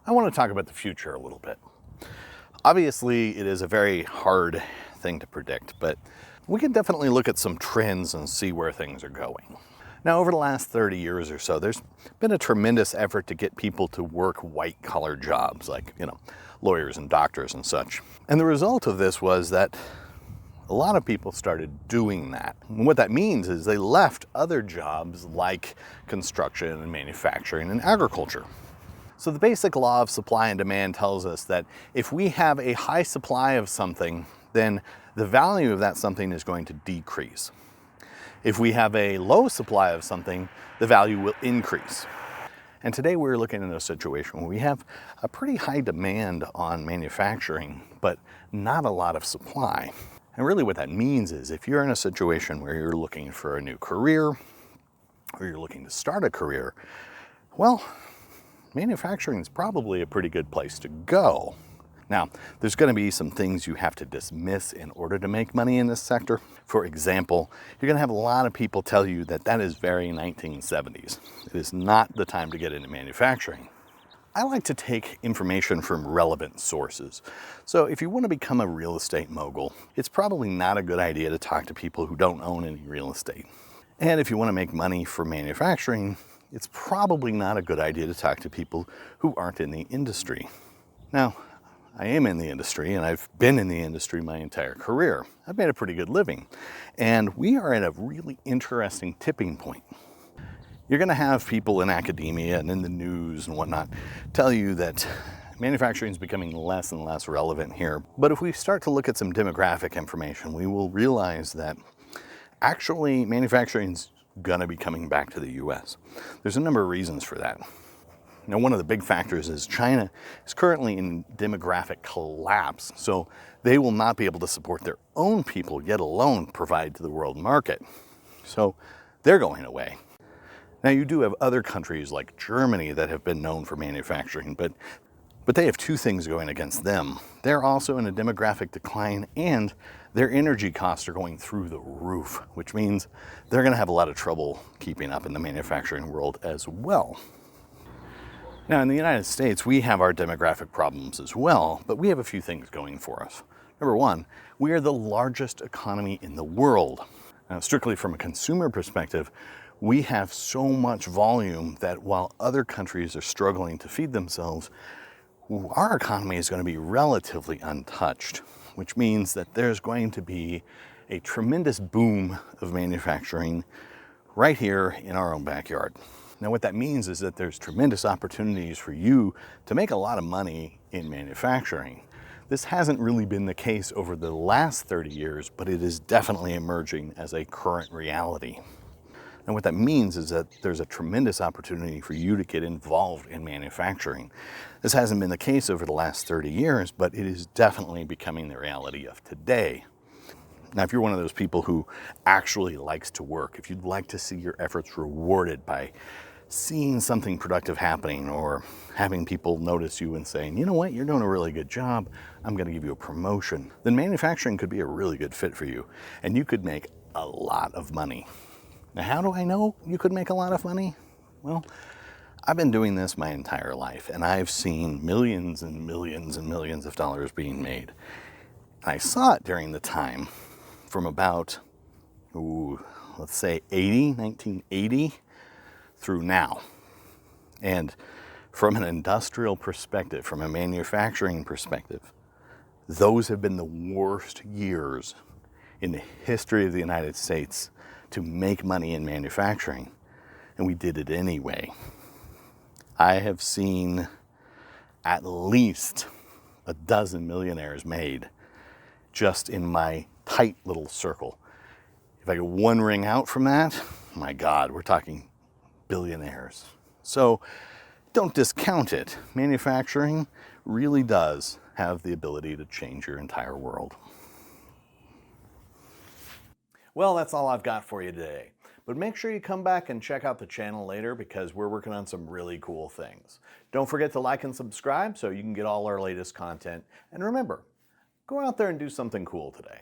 I want to talk about the future a little bit. Obviously, it is a very hard thing to predict, but we can definitely look at some trends and see where things are going. Now, over the last 30 years or so, there's been a tremendous effort to get people to work white-collar jobs like, lawyers and doctors and such. And the result of this was that a lot of people started doing that. And what that means is they left other jobs like construction and manufacturing and agriculture. So the basic law of supply and demand tells us that if we have a high supply of something, then the value of that something is going to decrease. If we have a low supply of something, the value will increase. And today we're looking at a situation where we have a pretty high demand on manufacturing, but not a lot of supply. And really what that means is if you're in a situation where you're looking for a new career, or you're looking to start a career, well, manufacturing is probably a pretty good place to go. Now, there's going to be some things you have to dismiss in order to make money in this sector. For example, you're going to have a lot of people tell you that that is very 1970s. It is not the time to get into manufacturing. I like to take information from relevant sources. So if you want to become a real estate mogul, it's probably not a good idea to talk to people who don't own any real estate. And if you want to make money from manufacturing, it's probably not a good idea to talk to people who aren't in the industry. Now, I am in the industry and I've been in the industry my entire career. I've made a pretty good living. And we are at a really interesting tipping point. You're going to have people in academia and in the news and whatnot tell you that manufacturing is becoming less and less relevant here. But if we start to look at some demographic information, we will realize that actually manufacturing is going to be coming back to the US. There's a number of reasons for that. Now, one of the big factors is China is currently in demographic collapse, so they will not be able to support their own people, yet alone provide to the world market. So they're going away. Now, you do have other countries like Germany that have been known for manufacturing, but they have two things going against them. They're also in a demographic decline, and their energy costs are going through the roof, which means they're going to have a lot of trouble keeping up in the manufacturing world as well. Now, in the United States, we have our demographic problems as well, but we have a few things going for us. Number one, we are the largest economy in the world. Now, strictly from a consumer perspective, we have so much volume that while other countries are struggling to feed themselves, our economy is going to be relatively untouched, which means that there's going to be a tremendous boom of manufacturing right here in our own backyard. Now, what that means is that there's tremendous opportunities for you to make a lot of money in manufacturing. This hasn't really been the case over the last 30 years, but it is definitely emerging as a current reality. And what that means is that there's a tremendous opportunity for you to get involved in manufacturing. This hasn't been the case over the last 30 years, but it is definitely becoming the reality of today. Now, if you're one of those people who actually likes to work, if you'd like to see your efforts rewarded by seeing something productive happening or having people notice you and saying, you know what, you're doing a really good job, I'm going to give you a promotion, then manufacturing could be a really good fit for you, and you could make a lot of money. Now, how do I know you could make a lot of money? Well, I've been doing this my entire life, and I've seen millions and millions and millions of dollars being made. And I saw it during the time from about, let's say 1980 through now. And from an industrial perspective, from a manufacturing perspective, those have been the worst years in the history of the United States to make money in manufacturing, and we did it anyway. I have seen at least a dozen millionaires made just in my tight little circle. If I get one ring out from that, my God, we're talking billionaires. So don't discount it. Manufacturing really does have the ability to change your entire world. Well, that's all I've got for you today. But make sure you come back and check out the channel later because we're working on some really cool things. Don't forget to like and subscribe so you can get all our latest content. And remember, go out there and do something cool today.